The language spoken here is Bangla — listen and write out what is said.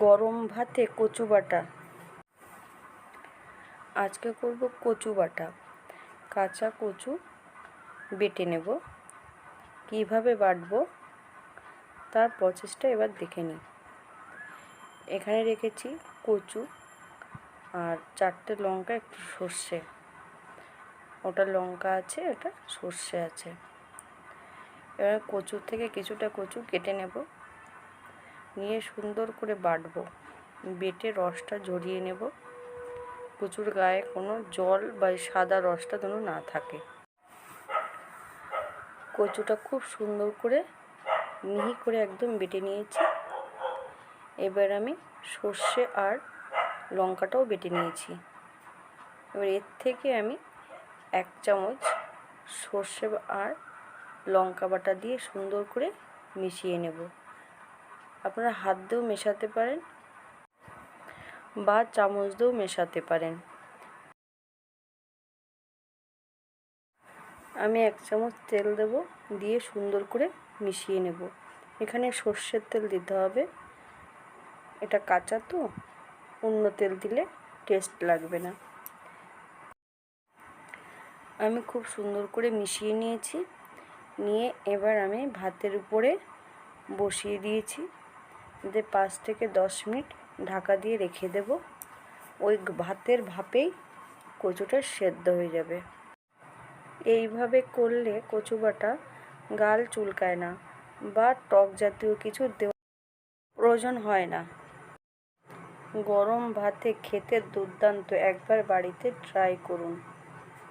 গরম ভাতে কচু বাটা। আজকে করব কচু বাটা। কাঁচা কচু বেটে নেব। কিভাবে বাটবো তার প্রসেসটা এবার দেখে নিই। এখানে রেখেছি কচু আর 4টে লঙ্কা, একটু সর্ষে। ওটা লঙ্কা আছে, এটা সর্ষে আছে। এবার কচুর থেকে কিছুটা কচু কেটে নেব, নিয়ে সুন্দর করে বাটবো। বেটে রসটা ঝরিয়ে নেব। কচুর গায়ে কোনো জল বা সাদা রসটা যেন না থাকে। কচুটা খুব সুন্দর করে মিহি করে একদম বেটে নিয়েছি। এবার আমি সর্ষে আর লঙ্কাটাও বেটে নিয়েছি। এবার এর থেকে আমি 1 চামচ সর্ষে আর লঙ্কা বাটা দিয়ে সুন্দর করে মিশিয়ে নেব। আপনারা হাত দিয়েও মেশাতে পারেন বা চামচ দিয়েও মেশাতে পারেন। আমি 1 চামচ তেল দেব, দিয়ে সুন্দর করে মিশিয়ে নেব। এখানে সর্ষের তেল দিতে হবে, এটা কাঁচা তো, অন্য তেল দিলে টেস্ট লাগবে না। আমি খুব সুন্দর করে মিশিয়ে নিয়েছি। নিয়ে এবার আমি ভাতের উপরে বসিয়ে দিয়েছি। 5 থেকে 10 মিনিট ঢাকা দিয়ে রেখে দেব। ওই ভাতের ভাপেই কচুটা সেদ্ধ হয়ে যাবে। এইভাবে করলে কচু বাটা গাল চুলকায় না বা টক জাতীয় কিছু দেওয়ার প্রয়োজন হয় না। গরম ভাতে খেতে দুর্দান্ত, একবার বাড়িতে ট্রাই করুন।